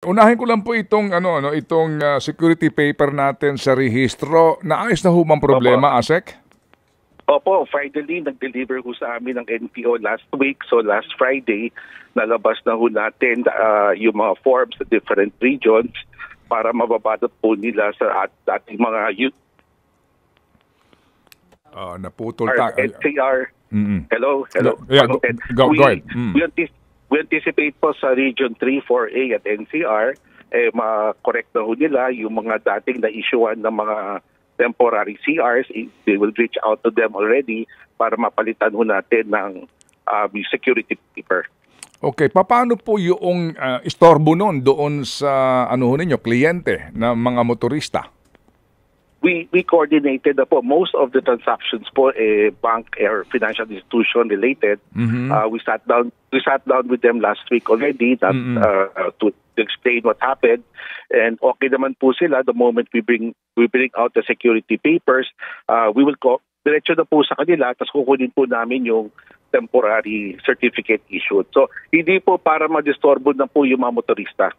Unahin ko lang po itong security paper natin sa rehistro. Naayos na humang Opo. problema, ASEC? Opo, finally, nag-deliver ho sa amin ng NPO last week. So last Friday, nalabas na ho natin yung mga forms sa different regions para mababalot po nila sa ating mga youth. Naputol ta. NCR. Hello. Yeah, go ahead. We anticipate po sa Region 3, 4A at NCR, ma-correct na ho nila yung mga dating na-issuean ng mga temporary CRs. They will reach out to them already para mapalitan ho natin ng security paper. Okay, paano po yung istorbo nun doon sa ninyo, kliyente na mga motorista? We coordinated po most of the transactions po bank or financial institution related. We sat down with them last week already to explain what happened, and okay naman po sila the moment we bring out the security papers. We will diretso na po sa kanila, tapos kukunin po namin yung temporary certificate issued. So hindi po para ma-disturbo na po yung mga motorista.